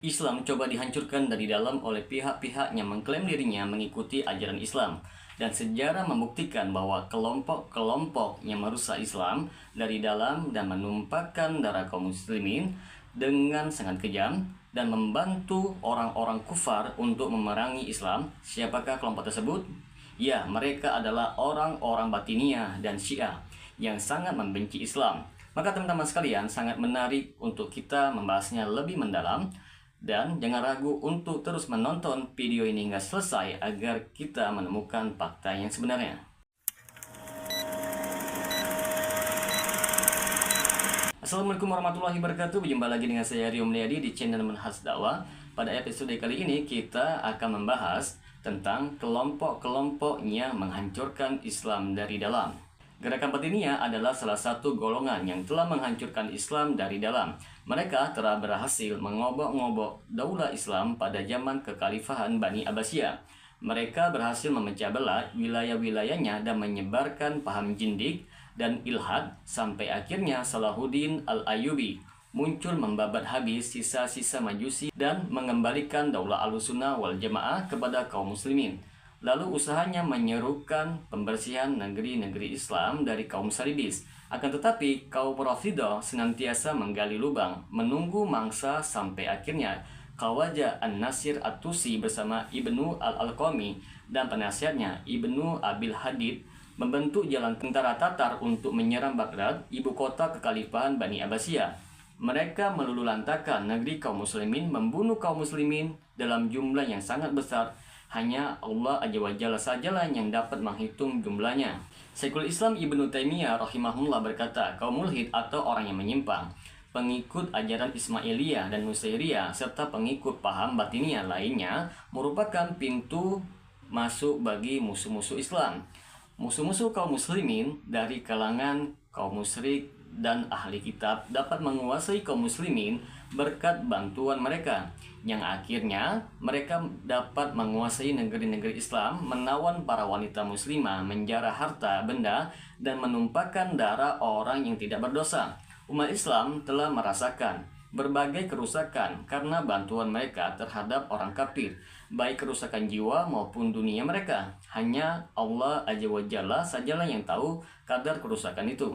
Islam coba dihancurkan dari dalam oleh pihak-pihak yang mengklaim dirinya mengikuti ajaran Islam. Dan sejarah membuktikan bahwa kelompok-kelompok yang merusak Islam dari dalam dan menumpahkan darah kaum muslimin dengan sangat kejam dan membantu orang-orang kufar untuk memerangi Islam. Siapakah kelompok tersebut? Ya, mereka adalah orang-orang Batiniyah dan Syiah yang sangat membenci Islam. Maka teman-teman sekalian, sangat menarik untuk kita membahasnya lebih mendalam. Dan jangan ragu untuk terus menonton video ini hingga selesai agar kita menemukan fakta yang sebenarnya. Assalamualaikum warahmatullahi wabarakatuh. Berjumpa lagi dengan saya Rio Mulyadi di channel Manhaj Dakwah. Pada episode kali ini kita akan membahas tentang kelompok-kelompok yang menghancurkan Islam dari dalam. Gerakan Batiniyah adalah salah satu golongan yang telah menghancurkan Islam dari dalam. Mereka telah berhasil mengobok-ngobok daulah Islam pada zaman kekhalifahan Bani Abbasiyah. Mereka berhasil memecah belah wilayah-wilayahnya dan menyebarkan paham jindik dan ilhad sampai akhirnya Salahuddin Al-Ayyubi muncul membabat habis sisa-sisa Majusi dan mengembalikan daulah Ahlussunnah wal Jamaah kepada kaum muslimin. Lalu usahanya menyerukan pembersihan negeri-negeri Islam dari kaum salibis. Akan tetapi kaum Rafidhah senantiasa menggali lubang, menunggu mangsa sampai akhirnya Khawaja An-Nasir At-Tusi bersama Ibnu Al-Alqami dan penasihatnya Ibnu Abil Hadid membentuk jalan tentara Tatar untuk menyerang Baghdad, ibu kota kekhalifahan Bani Abbasiyah. Mereka melululantakkan negeri kaum muslimin, membunuh kaum muslimin dalam jumlah yang sangat besar. Hanya Allah Azza wa Jalla sajalah yang dapat menghitung jumlahnya. Syekhul Islam Ibnu Taimiyah rahimahullah berkata, kaum mulhid atau orang yang menyimpang, pengikut ajaran Ismailiyah dan Nusairiyah serta pengikut paham Batiniyah lainnya merupakan pintu masuk bagi musuh-musuh Islam. Musuh-musuh kaum muslimin dari kalangan kaum musyrik dan ahli kitab dapat menguasai kaum muslimin berkat bantuan mereka, yang akhirnya mereka dapat menguasai negeri-negeri Islam, menawan para wanita muslimah, menjarah harta benda, dan menumpahkan darah orang yang tidak berdosa. Umat Islam telah merasakan berbagai kerusakan karena bantuan mereka terhadap orang kafir, baik kerusakan jiwa maupun dunia mereka. Hanya Allah Azza wa Jalla sajalah yang tahu kadar kerusakan itu.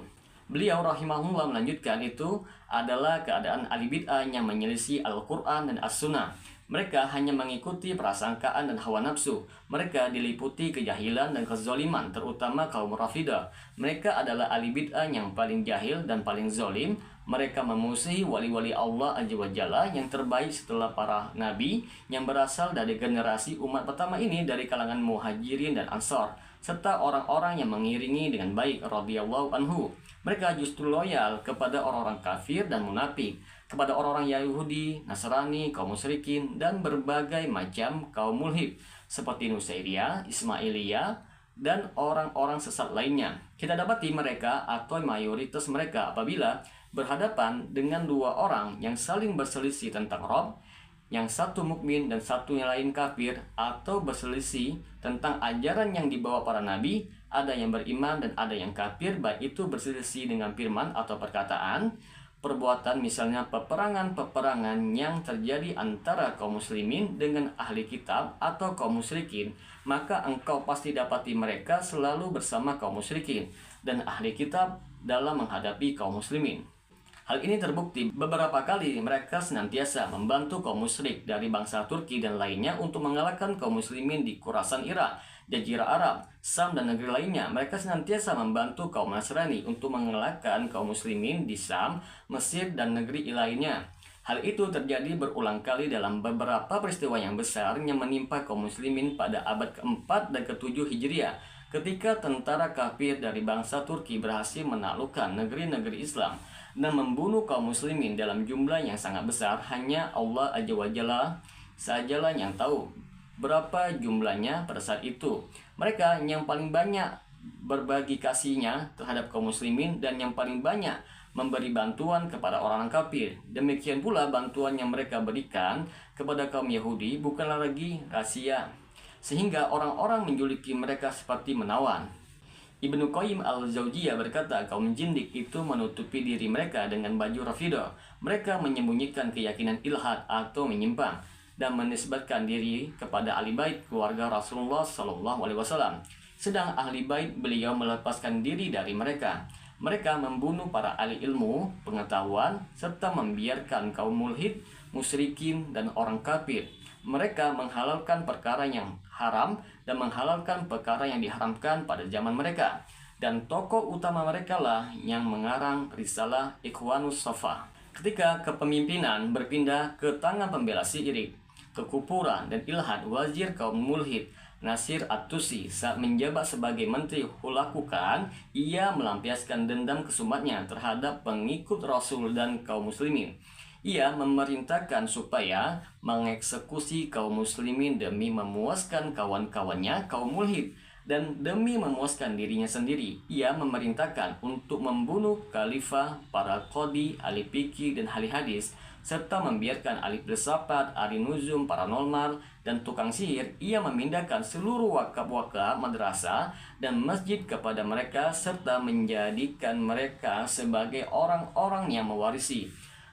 Beliau rahimahullah melanjutkan, itu adalah keadaan ahli bid'ah yang menyelisih Al-Quran dan As-Sunnah. Mereka hanya mengikuti prasangkaan dan hawa nafsu. Mereka diliputi kejahilan dan kezaliman, terutama kaum Rafidhah. Mereka adalah ahli bid'ah yang paling jahil dan paling zalim. Mereka memusuhi wali-wali Allah Azza wa Jalla yang terbaik setelah para nabi yang berasal dari generasi umat pertama ini dari kalangan Muhajirin dan Ansar, serta orang-orang yang mengiringi dengan baik radhiyallahu anhu. Mereka justru loyal kepada orang-orang kafir dan munafik, kepada orang-orang Yahudi, Nasrani, kaum musyrikin, dan berbagai macam kaum mulhid seperti Nusairiyah, Ismailiyah, dan orang-orang sesat lainnya. Kita dapati mereka atau mayoritas mereka apabila berhadapan dengan dua orang yang saling berselisih tentang Rabb, yang satu mukmin dan satu yang lain kafir, atau berselisih tentang ajaran yang dibawa para nabi, ada yang beriman dan ada yang kafir, baik itu berselisih dengan firman atau perkataan, perbuatan, misalnya peperangan-peperangan yang terjadi antara kaum muslimin dengan ahli kitab atau kaum musyrikin, maka engkau pasti dapati mereka selalu bersama kaum musyrikin dan ahli kitab dalam menghadapi kaum muslimin. Hal ini terbukti beberapa kali mereka senantiasa membantu kaum musyrik dari bangsa Turki dan lainnya untuk mengalahkan kaum muslimin di Khurasan Irak, Jazirah Arab, Sam dan negeri lainnya. Mereka senantiasa membantu kaum Nasrani untuk mengalahkan kaum muslimin di Sam, Mesir dan negeri lainnya. Hal itu terjadi berulang kali dalam beberapa peristiwa yang besar yang menimpa kaum muslimin pada abad ke-4 dan ke-7 Hijriah, ketika tentara kafir dari bangsa Turki berhasil menaklukkan negeri-negeri Islam dan membunuh kaum muslimin dalam jumlah yang sangat besar. Hanya Allah Azza wa Jalla sajalah yang tahu berapa jumlahnya pada saat itu. Mereka yang paling banyak berbagi kasihnya terhadap kaum muslimin dan yang paling banyak memberi bantuan kepada orang kafir. Demikian pula bantuan yang mereka berikan kepada kaum Yahudi bukanlah lagi rahasia, sehingga orang-orang menjuluki mereka seperti menawan. Ibnu Qayyim al-Jauziyah berkata, kaum Jindik itu menutupi diri mereka dengan baju Rafidah. Mereka menyembunyikan keyakinan ilhad atau menyimpang dan menisbatkan diri kepada ahli bait keluarga Rasulullah SAW. Sedang ahli bait beliau melepaskan diri dari mereka. Mereka membunuh para ahli ilmu, pengetahuan, serta membiarkan kaum mulhid, musyrikin, dan orang kafir. Mereka menghalalkan perkara yang haram dan menghalalkan perkara yang diharamkan pada zaman mereka. Dan tokoh utama mereka lah yang mengarang risalah Ikhwanus Shafah. Ketika kepemimpinan berpindah ke tangan pembela syirik, kekufuran, dan ilhad, wazir kaum mulhid Nasir At-Tusi saat menjabat sebagai Menteri Hulakukan, ia melampiaskan dendam kesumatnya terhadap pengikut Rasul dan kaum muslimin. Ia memerintahkan supaya mengeksekusi kaum muslimin demi memuaskan kawan-kawannya kaum mulhid dan demi memuaskan dirinya sendiri. Ia memerintahkan untuk membunuh khalifah, para qadi, ahli fikih dan ahli hadis, serta membiarkan ahli filsafat, ahli nuzum, paranormal, dan tukang sihir. Ia memindahkan seluruh wakaf-wakaf, madrasah, dan masjid kepada mereka serta menjadikan mereka sebagai orang-orang yang mewarisi.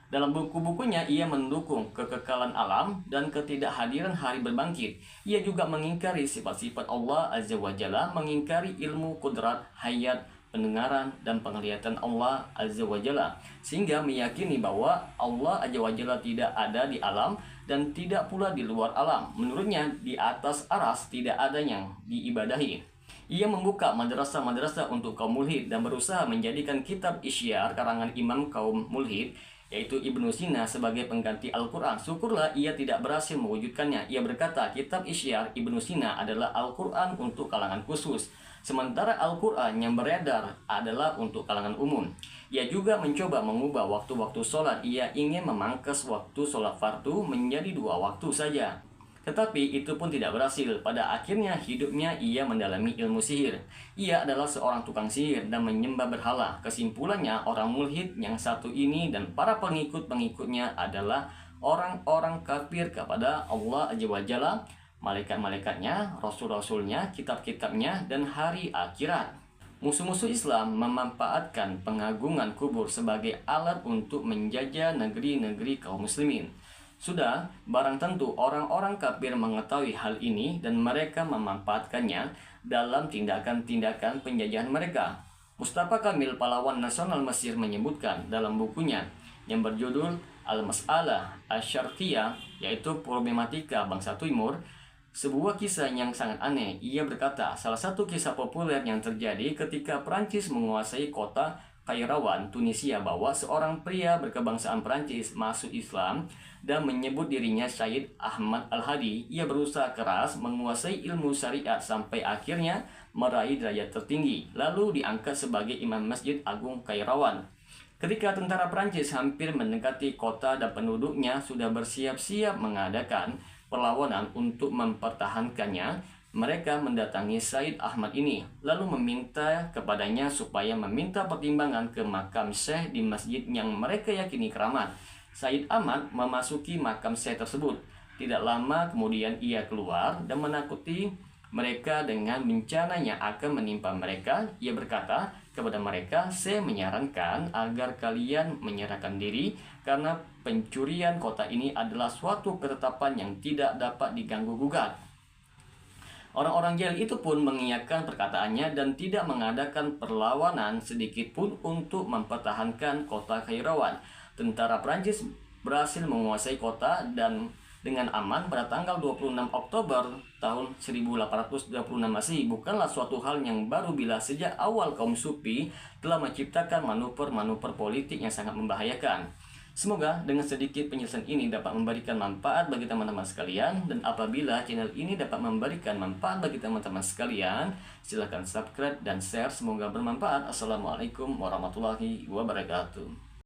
Dalam buku-bukunya, ia mendukung kekekalan alam dan ketidakhadiran hari berbangkit. Ia juga mengingkari sifat-sifat Allah Azza wa Jalla, mengingkari ilmu kudrat, hayat, pendengaran, dan penglihatan Allah Azza wa Jalla, sehingga meyakini bahwa Allah Azza wa Jalla tidak ada di alam dan tidak pula di luar alam. Menurutnya, di atas aras tidak ada yang diibadahi. Ia membuka madrasah-madrasah untuk kaum mulhid dan berusaha menjadikan kitab Isyar karangan imam kaum mulhid, yaitu Ibnu Sina, sebagai pengganti Al-Quran. Syukurlah ia tidak berhasil mewujudkannya. Ia berkata, kitab Isyar Ibnu Sina adalah Al-Quran untuk kalangan khusus, sementara Al-Quran yang beredar adalah untuk kalangan umum. Ia juga mencoba mengubah waktu-waktu sholat. Ia ingin memangkas waktu sholat fardu menjadi 2 waktu saja. Tetapi itu pun tidak berhasil. Pada akhirnya hidupnya ia mendalami ilmu sihir. Ia adalah seorang tukang sihir dan menyembah berhala. Kesimpulannya, orang mulhid yang satu ini dan para pengikut-pengikutnya adalah orang-orang kafir kepada Allah Azza wa Jalla, malaikat-malaikatnya, rasul-rasulnya, kitab-kitabnya, dan hari akhirat. Musuh-musuh Islam memanfaatkan pengagungan kubur sebagai alat untuk menjajah negeri-negeri kaum muslimin. Sudah barang tentu orang-orang kafir mengetahui hal ini dan mereka memanfaatkannya dalam tindakan-tindakan penjajahan mereka. Mustafa Kamil, pahlawan nasional Mesir, menyebutkan dalam bukunya yang berjudul Al-Mas'alah Asy-Syarqiyah, yaitu problematika bangsa Timur, sebuah kisah yang sangat aneh. Ia berkata, salah satu kisah populer yang terjadi ketika Prancis menguasai kota Kairawan, Tunisia, bahwa seorang pria berkebangsaan Prancis masuk Islam dan menyebut dirinya Syed Ahmad Al-Hadi. Ia berusaha keras menguasai ilmu syariat sampai akhirnya meraih derajat tertinggi, lalu diangkat sebagai imam Masjid Agung Kairawan. Ketika tentara Prancis hampir mendekati kota dan penduduknya sudah bersiap-siap mengadakan perlawanan untuk mempertahankannya, mereka mendatangi Syed Ahmad ini, lalu meminta kepadanya supaya meminta pertimbangan ke makam Syekh di masjid yang mereka yakini keramat. Syed Ahmad memasuki makam Syekh tersebut. Tidak lama kemudian ia keluar dan menakuti mereka dengan bencana yang akan menimpa mereka. Ia berkata kepada mereka, saya menyarankan agar kalian menyerahkan diri karena pencurian kota ini adalah suatu ketetapan yang tidak dapat diganggu-gugat. Orang-orang jahil itu pun mengiyakan perkataannya dan tidak mengadakan perlawanan sedikit pun untuk mempertahankan kota Kairawan. Tentara Prancis berhasil menguasai kota dan dengan aman pada tanggal 26 Oktober tahun 1826 Masehi. Bukanlah suatu hal yang baru bila sejak awal kaum Sufi telah menciptakan manuver-manuver politik yang sangat membahayakan. Semoga dengan sedikit penjelasan ini dapat memberikan manfaat bagi teman-teman sekalian, dan apabila channel ini dapat memberikan manfaat bagi teman-teman sekalian, silahkan subscribe dan share. Semoga bermanfaat. Assalamualaikum warahmatullahi wabarakatuh.